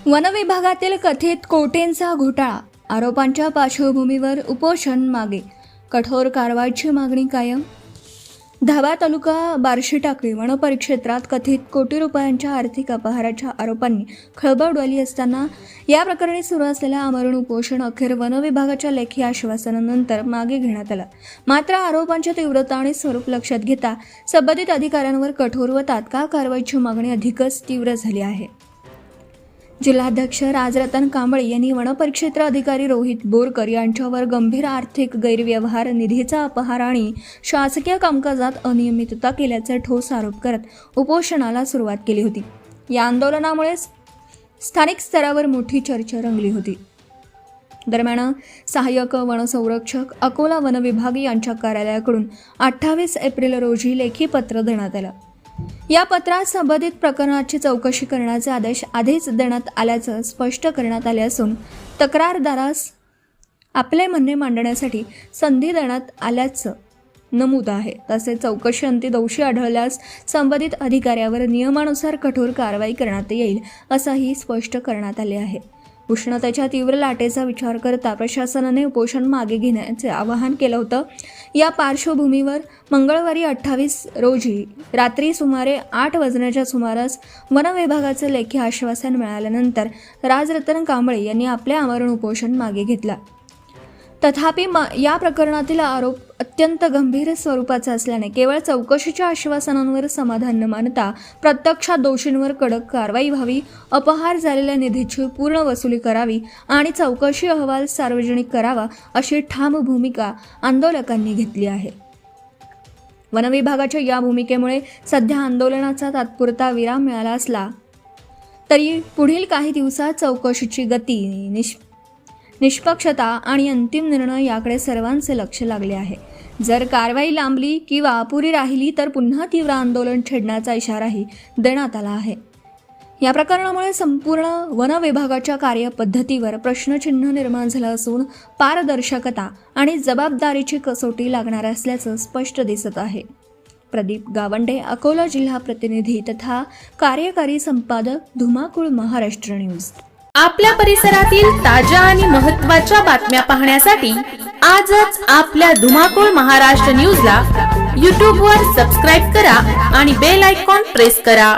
वनविभागातील कथित कोटेंचा घोटाळा, आरोपांच्या पार्श्वभूमीवर उपोषण मागे, कठोर कारवाईची मागणी कायम. धाबा तालुका बार्शी टाकळी वनपरिक्षेत्रात कथित कोटी रुपयांच्या आर्थिक अपहाराच्या आरोपांनी खळबळ उडाली असताना या प्रकरणी सुरू असलेल्या आमरण उपोषण अखेर वनविभागाच्या लेखी आश्वासनानंतर मागे घेण्यात आलं. मात्र आरोपांच्या तीव्रता आणि स्वरूप लक्षात घेता संबंधित अधिकाऱ्यांवर कठोर व तात्काळ कारवाईची मागणी अधिकच तीव्र झाली आहे. जिल्हाध्यक्ष राजरतन कांबळे यांनी वनपरिक्षेत्र अधिकारी रोहित बोरकर यांच्यावर गंभीर आर्थिक गैरव्यवहार, निधीचा अपहार आणि शासकीय कामकाजात अनियमितता केल्याचा ठोस आरोप करत उपोषणाला सुरुवात केली होती. या आंदोलनामुळे स्थानिक स्तरावर मोठी चर्चा रंगली होती. दरम्यान सहाय्यक वनसंरक्षक अकोला वनविभाग यांच्या कार्यालयाकडून 28 एप्रिल रोजी लेखी पत्र देण्यात आलं. या पत्रात संबंधित प्रकरणाची चौकशी करण्याचे आदेश आधीच देण्यात आल्याचं स्पष्ट करण्यात आले असून तक्रारदारास आपले म्हणणे मांडण्यासाठी संधी देण्यात आल्याचं नमूद आहे. तसेच चौकशी अंती दोषी आढळल्यास संबंधित अधिकाऱ्यावर नियमानुसार कठोर कारवाई करण्यात येईल असंही स्पष्ट करण्यात आले आहे. उष्णतेच्या तीव्र लाटेचा विचार करता प्रशासनाने उपोषण मागे घेण्याचे आवाहन केलं होतं. या पार्श्वभूमीवर मंगळवारी 28 रोजी रात्री सुमारे 8 वाजण्याच्या सुमारास वनविभागाचे लेखी आश्वासन मिळाल्यानंतर राजरतन कांबळे यांनी आपले आमरण उपोषण मागे घेतला. तथापि या प्रकरणातील आरोप अत्यंत गंभीर स्वरूपाचा असल्याने केवळ चौकशीच्या आश्वासनांवर समाधान न मानता प्रत्यक्षात दोषींवर कडक कारवाई व्हावी, अपहार झालेल्या निधीची पूर्ण वसुली करावी आणि चौकशी अहवाल सार्वजनिक करावा अशी ठाम भूमिका आंदोलकांनी घेतली आहे. वनविभागाच्या या भूमिकेमुळे सध्या आंदोलनाचा तात्पुरता विराम मिळाला असला तरी पुढील काही दिवसात चौकशीची गती, निष्पक्षता आणि अंतिम निर्णय याकडे सर्वांचे लक्ष लागले आहे. जर कारवाई लांबली किंवा अपुरी राहिली तर पुन्हा तीव्र आंदोलन छेडण्याचा इशाराही देण्यात आला आहे. या प्रकरणामुळे संपूर्ण वन विभागाच्या कार्यपद्धतीवर प्रश्नचिन्ह निर्माण झालं असून पारदर्शकता आणि जबाबदारीची कसोटी लागणार असल्याचं स्पष्ट दिसत आहे. प्रदीप गावंडे, अकोला जिल्हा प्रतिनिधी तथा कार्यकारी संपादक, धुमाकूळ, महाराष्ट्र न्यूज. आपल्या परिसरातील ताज्या आणि महत्त्वाच्या बातम्या पाहण्यासाठी आजच आपल्या धुमाकूळ महाराष्ट्र न्यूजला YouTube वर सबस्क्राईब करा आणि बेल आयकॉन प्रेस करा.